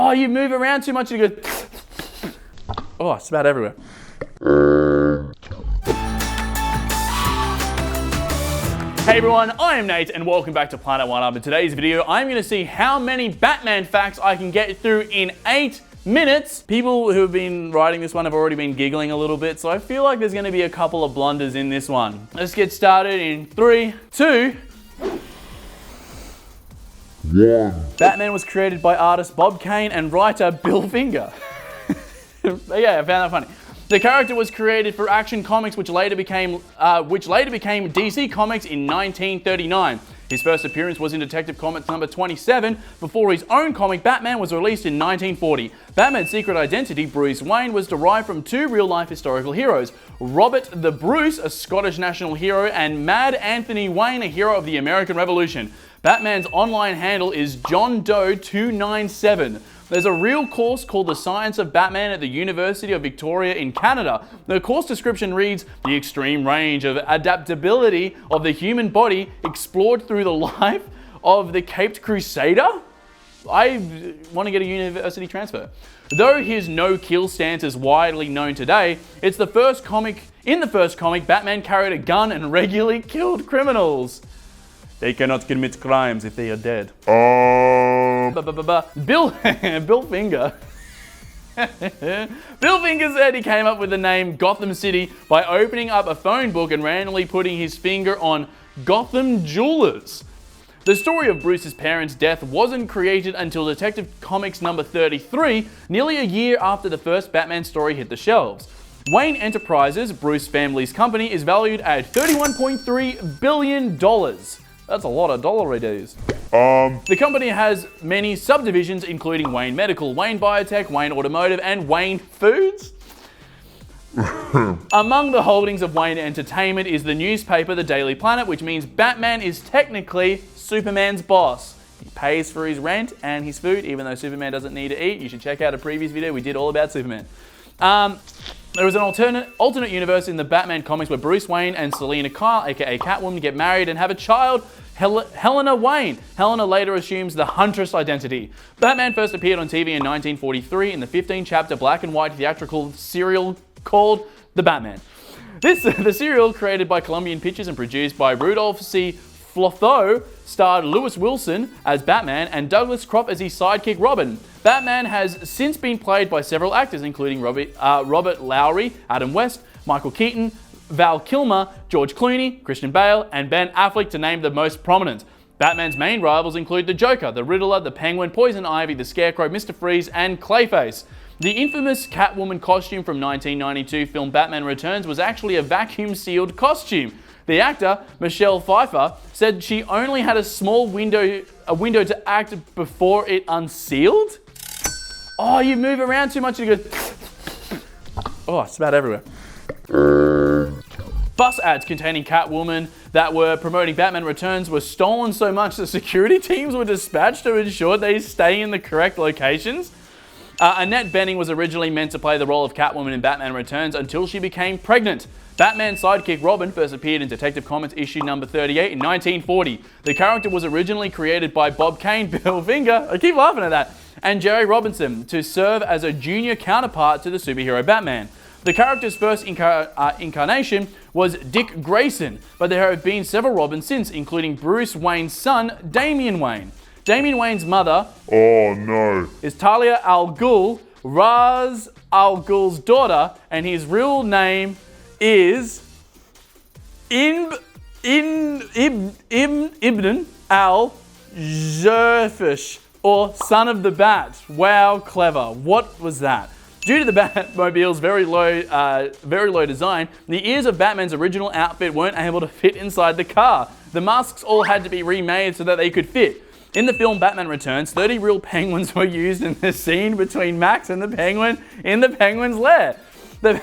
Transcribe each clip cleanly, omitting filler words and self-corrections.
Oh, you move around too much and you go... Oh, it's about everywhere. Hey everyone, I am Nate and welcome back to Planet One Up. In today's video, I'm going to see how many Batman facts I can get through in 8 minutes. People who have been writing this one have already been giggling a little bit, so I feel like there's going to be a couple of blunders in this one. Let's get started in 3, 2, 1. Batman was created by artist Bob Kane and writer Bill Finger. Yeah, I found that funny. The character was created for Action Comics, which later became DC Comics in 1939. His first appearance was in Detective Comics number 27, before his own comic Batman was released in 1940. Batman's secret identity, Bruce Wayne, was derived from 2 real-life historical heroes. Robert the Bruce, a Scottish national hero, and Mad Anthony Wayne, a hero of the American Revolution. Batman's online handle is JohnDoe297. There's a real course called The Science of Batman at the University of Victoria in Canada. The course description reads, the extreme range of adaptability of the human body explored through the life of the Caped Crusader? I want to get a university transfer. Though his no-kill stance is widely known today, in the first comic, Batman carried a gun and regularly killed criminals. They cannot commit crimes if they are dead. Bill Finger. Bill Finger said he came up with the name Gotham City by opening up a phone book and randomly putting his finger on Gotham Jewelers. The story of Bruce's parents' death wasn't created until Detective Comics number 33, nearly a year after the first Batman story hit the shelves. Wayne Enterprises, Bruce's family's company, is valued at $31.3 billion. That's a lot of dollaries. The company has many subdivisions, including Wayne Medical, Wayne Biotech, Wayne Automotive, and Wayne Foods. Among the holdings of Wayne Entertainment is the newspaper The Daily Planet, which means Batman is technically Superman's boss. He pays for his rent and his food, even though Superman doesn't need to eat. You should check out a previous video we did all about Superman. There was an alternate universe in the Batman comics where Bruce Wayne and Selina Kyle, aka Catwoman, get married and have a child, Helena Wayne. Helena later assumes the Huntress identity. Batman first appeared on TV in 1943 in the 15-chapter black and white theatrical serial called The Batman. The serial, created by Columbian Pictures and produced by Rudolph C. Flotho, starred Lewis Wilson as Batman and Douglas Croft as his sidekick Robin. Batman has since been played by several actors, including Robert Lowry, Adam West, Michael Keaton, Val Kilmer, George Clooney, Christian Bale, and Ben Affleck, to name the most prominent. Batman's main rivals include the Joker, the Riddler, the Penguin, Poison Ivy, the Scarecrow, Mr. Freeze, and Clayface. The infamous Catwoman costume from 1992 film Batman Returns was actually a vacuum-sealed costume. The actor, Michelle Pfeiffer, said she only had a small window to act before it unsealed. Oh, you move around too much and you go... Oh, it's about everywhere. Bus ads containing Catwoman that were promoting Batman Returns were stolen so much that security teams were dispatched to ensure they stay in the correct locations. Annette Bening was originally meant to play the role of Catwoman in Batman Returns until she became pregnant. Batman's sidekick Robin first appeared in Detective Comics issue number 38 in 1940. The character was originally created by Bob Kane, Bill Finger, I keep laughing at that, and Jerry Robinson to serve as a junior counterpart to the superhero Batman. The character's first incarnation was Dick Grayson, but there have been several Robins since, including Bruce Wayne's son, Damian Wayne. Damian Wayne's mother, is Talia al Ghul, Ra's al Ghul's daughter, and his real name is Ibn al-Jurfish, or Son of the Bat. Wow, clever. What was that? Due to the Batmobile's very low design, the ears of Batman's original outfit weren't able to fit inside the car. The masks all had to be remade so that they could fit. In the film Batman Returns, 30 real penguins were used in the scene between Max and the Penguin in the Penguin's lair. The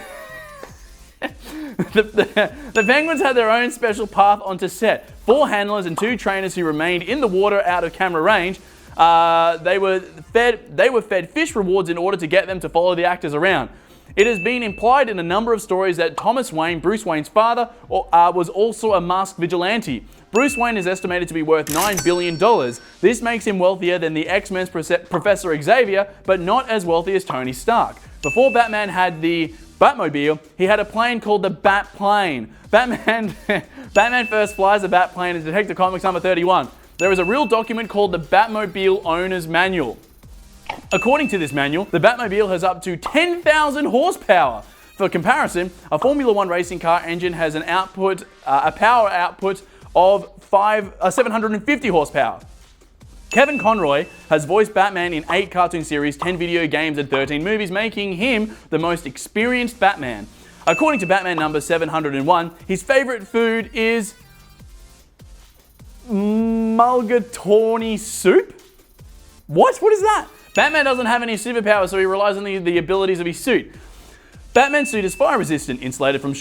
Penguins had their own special path onto set. 4 handlers and 2 trainers who remained in the water out of camera range. They were fed fish rewards in order to get them to follow the actors around. It has been implied in a number of stories that Thomas Wayne, Bruce Wayne's father, was also a masked vigilante. Bruce Wayne is estimated to be worth $9 billion. This makes him wealthier than the X-Men's Professor Xavier, but not as wealthy as Tony Stark. Before Batman had the Batmobile, he had a plane called the Batplane. Batman first flies the Batplane in Detective Comics number 31. There is a real document called the Batmobile Owner's Manual. According to this manual, the Batmobile has up to 10,000 horsepower. For comparison, a Formula One racing car engine has a power output of 750 horsepower. Kevin Conroy has voiced Batman in 8 cartoon series, 10 video games, and 13 movies, making him the most experienced Batman. According to Batman number 701, his favorite food is mulligatawny soup? What? What is that? Batman doesn't have any superpowers, so he relies on the abilities of his suit. Batman's suit is fire resistant, insulated from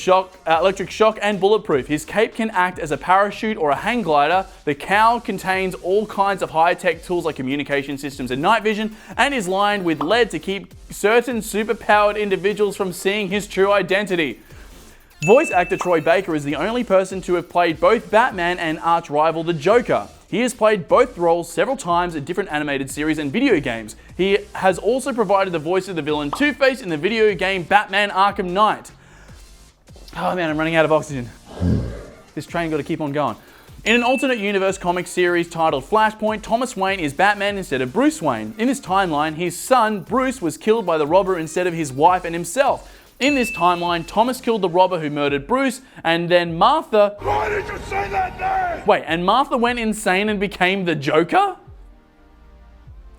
electric shock, and bulletproof. His cape can act as a parachute or a hang glider. The cowl contains all kinds of high-tech tools like communication systems and night vision, and is lined with lead to keep certain superpowered individuals from seeing his true identity. Voice actor Troy Baker is the only person to have played both Batman and arch-rival the Joker. He has played both roles several times in different animated series and video games. He has also provided the voice of the villain Two-Face in the video game Batman Arkham Knight. Oh man, I'm running out of oxygen. This train got to keep on going. In an alternate universe comic series titled Flashpoint, Thomas Wayne is Batman instead of Bruce Wayne. In this timeline, his son Bruce was killed by the robber instead of his wife and himself. In this timeline, Thomas killed the robber who murdered Bruce, and then Martha... Why did you say that name? Wait, and Martha went insane and became the Joker?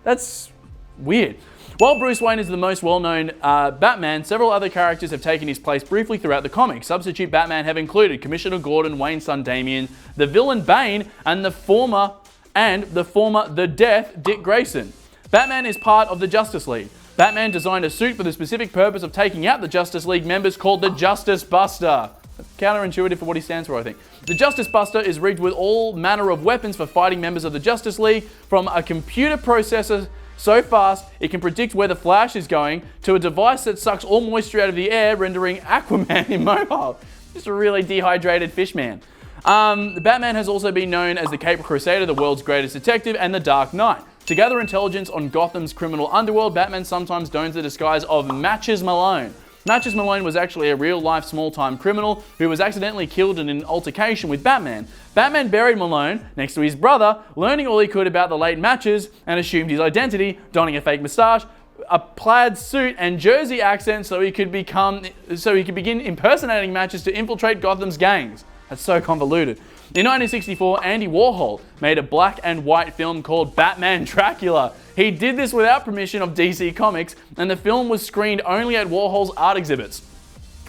That's weird. While Bruce Wayne is the most well-known Batman, several other characters have taken his place briefly throughout the comics. Substitute Batman have included Commissioner Gordon, Wayne's son Damian, the villain Bane, and the former The Death, Dick Grayson. Batman is part of the Justice League. Batman designed a suit for the specific purpose of taking out the Justice League members called the Justice Buster. Counterintuitive for what he stands for, I think. The Justice Buster is rigged with all manner of weapons for fighting members of the Justice League, from a computer processor so fast it can predict where the Flash is going, to a device that sucks all moisture out of the air, rendering Aquaman immobile. Just a really dehydrated fish man. The Batman has also been known as the Caped Crusader, the world's greatest detective, and the Dark Knight. To gather intelligence on Gotham's criminal underworld, Batman sometimes dons the disguise of Matches Malone. Matches Malone was actually a real-life small-time criminal who was accidentally killed in an altercation with Batman. Batman buried Malone next to his brother, learning all he could about the late Matches, and assumed his identity, donning a fake moustache, a plaid suit, and Jersey accent so he could begin impersonating Matches to infiltrate Gotham's gangs. That's so convoluted. In 1964, Andy Warhol made a black and white film called Batman Dracula. He did this without permission of DC Comics, and the film was screened only at Warhol's art exhibits.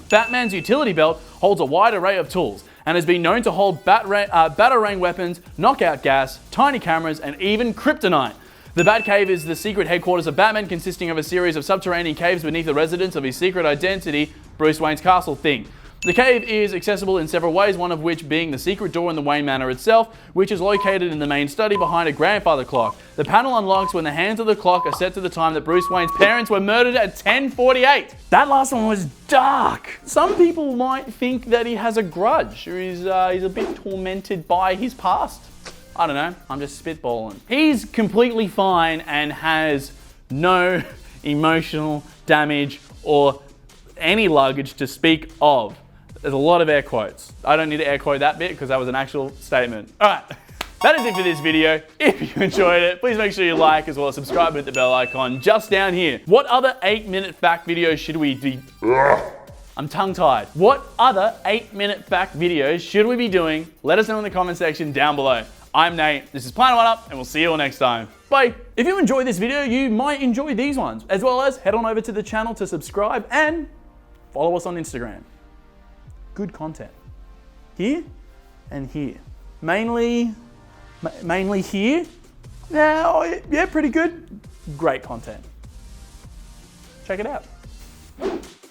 Batman's utility belt holds a wide array of tools, and has been known to hold batarang weapons, knockout gas, tiny cameras, and even kryptonite. The Batcave is the secret headquarters of Batman, consisting of a series of subterranean caves beneath the residence of his secret identity, Bruce Wayne's castle thing. The cave is accessible in several ways, one of which being the secret door in the Wayne Manor itself, which is located in the main study behind a grandfather clock. The panel unlocks when the hands of the clock are set to the time that Bruce Wayne's parents were murdered at 10:48. That last one was dark. Some people might think that he has a grudge, or he's a bit tormented by his past. I don't know, I'm just spitballing. He's completely fine and has no emotional damage or any luggage to speak of. There's a lot of air quotes. I don't need to air quote that bit because that was an actual statement. All right, that is it for this video. If you enjoyed it, please make sure you like as well as subscribe and hit the bell icon just down here. What other 8-minute fact videos should we be... I'm tongue-tied. What other 8-minute fact videos should we be doing? Let us know in the comment section down below. I'm Nate, this is Planet One Up, and we'll see you all next time. Bye. If you enjoyed this video, you might enjoy these ones, as well as head on over to the channel to subscribe and follow us on Instagram. Good content. Here and here. Mainly here. Yeah, pretty good. Great content. Check it out.